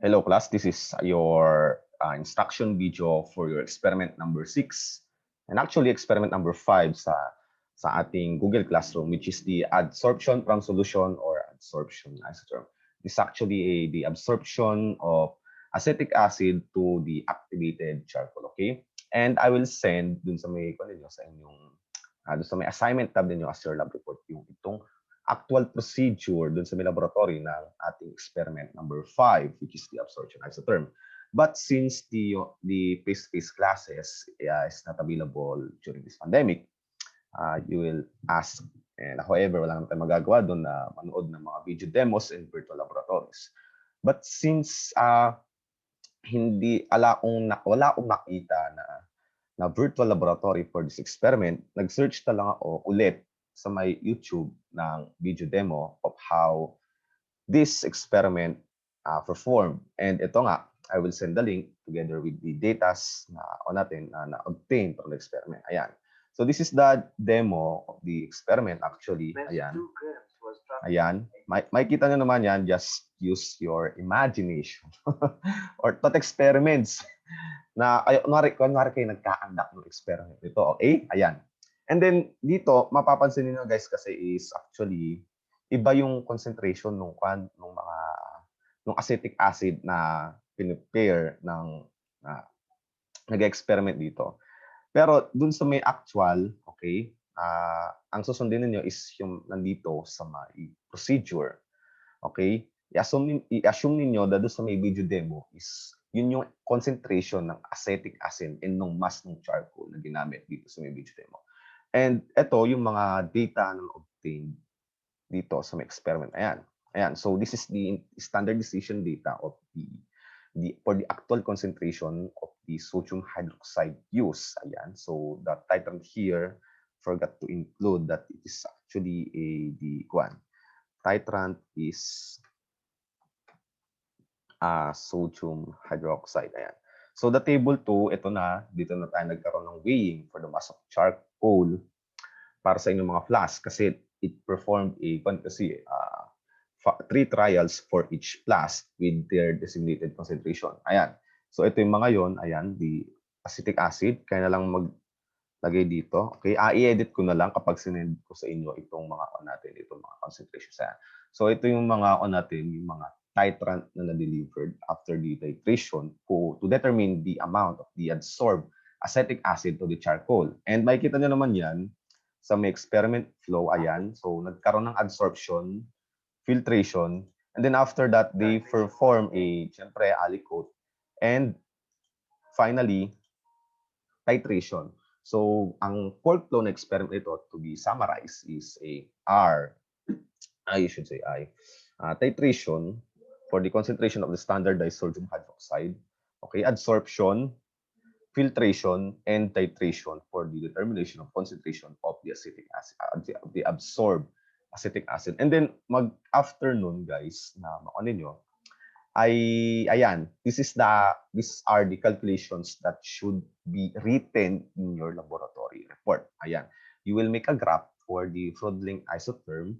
Hello class, this is your instruction video for your experiment number 6 and actually experiment number 5 sa ating Google Classroom, which is the adsorption from solution or adsorption isotherm. This is actually the absorption of acetic acid to the activated charcoal, okay? And I will send dun sa may sa inyong dun sa may assignment tab ninyo as your lab report yung itong actual procedure dun sa may laboratory ng ating experiment number 5, which is the absorption isotherm. But since the face-to-face classes is not available during this pandemic, you will ask. And however, wala naman tayong magagawa doon na manood ng mga video demos in virtual laboratories. But since wala akong makita na virtual laboratory for this experiment, nag-search na lang ako ulit sa may YouTube ng video demo of how this experiment performed. And ito nga, I will send the link together with the data na obtained from the experiment. Ayan. So this is the demo of the experiment actually. Ayan. Ayan. Makikita nyo naman yan, just use your imagination or thought experiments na kunwari kayo nagka-conduct ng experiment ito. Okay? Ayan. And then dito, mapapansin niyo guys kasi is actually iba yung concentration nung acetic acid na pinipare ng nag-experiment dito. Pero dun sa may actual, okay, ang susundin niyo is yung nandito sa may procedure. Okay? I-assume niyo na doon sa may video demo is yun yung concentration ng acetic acid and nung mass ng charcoal na ginamit dito sa may video demo. And ito yung mga data na obtained dito sa may experiment. Ayan. Ayan. So this is the standardization data of for the actual concentration of the sodium hydroxide used. Ayan. So the titrant here forgot to include that it is actually titrant is sodium hydroxide. Ayan. So the table 2, ito na, dito na tayo nagkaroon ng weighing for the mass of charcoal para sa inyong mga flask kasi it performed three trials for each flask with their designated concentration. Ayan. So ito yung mga yon, ayan, the acetic acid, kaya na lang maglagay dito. Okay, i-edit ko na lang kapag sinend ko sa inyo itong mga itong mga concentrations. Ayan. So ito yung mga yung mga titrant na na-delivered after the titration to determine the amount of the adsorbed acetic acid to the charcoal. And makikita nyo naman yan sa may experiment flow. Ayan. So nagkaroon ng adsorption, filtration, and then after that, they perform syempre, aliquot, and finally, titration. So ang workflow na experiment ito to be summarized is titration for the concentration of the standardized sodium hydroxide, okay, adsorption, filtration, and titration for the determination of concentration of the acetic acid, the absorbed acetic acid. And then after nun, guys, na makunin nyo, these are the calculations that should be written in your laboratory report. Ayan. You will make a graph for the Froedling isotherm,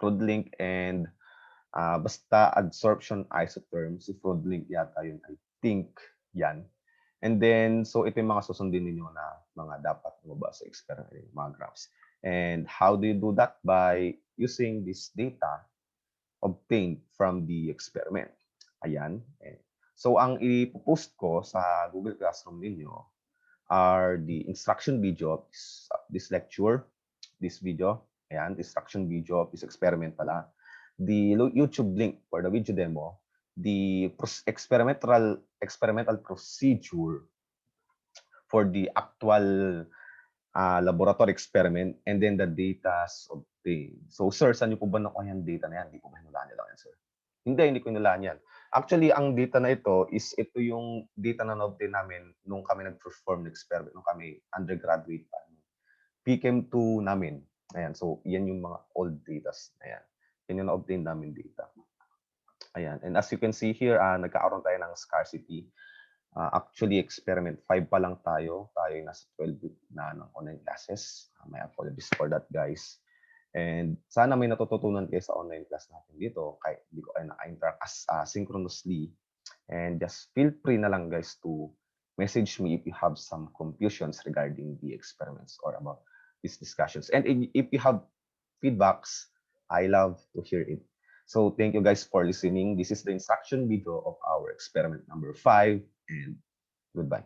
Froedling and basta adsorption isotherm, si Froedling yata yun, I think yan. And then, so ito yung mga susundin ninyo na mga dapat lumabas sa experiment, mga graphs. And how do you do that? By using this data obtained from the experiment. Ayan. So ang ipopost ko sa Google Classroom ninyo are the instruction video of this lecture, this video. Ayan, the instruction video of this experiment pala. The YouTube link for the video demo, the experimental procedure for the actual laboratory experiment, and then the data obtained. So, sir, saan niyo po ba nakuha yung data na yan? Hindi po ba hinulaan niyo lang yan, sir? Hindi ko hinulaan yan. Actually, ang data na ito yung data na na-obtain namin nung kami nag-perform ng experiment, nung kami undergraduate pa. PChem 2 namin. Ayan, so yan yung mga old data na yan. Yan yung na-obtain namin data. Ayan, and as you can see here, nagkakaroon tayo ng scarcity. Actually, experiment 5 pa lang tayo. Tayo nasa 12 week na ng online classes. May apologies for that, guys. And sana may natututunan kayo sa online class natin dito kahit hindi ko kayo naka-interact synchronously. And just feel free na lang guys to message me if you have some confusions regarding the experiments or about these discussions. And if you have feedbacks, I love to hear it. So thank you guys for listening. This is the instruction video of our experiment number 5, and goodbye.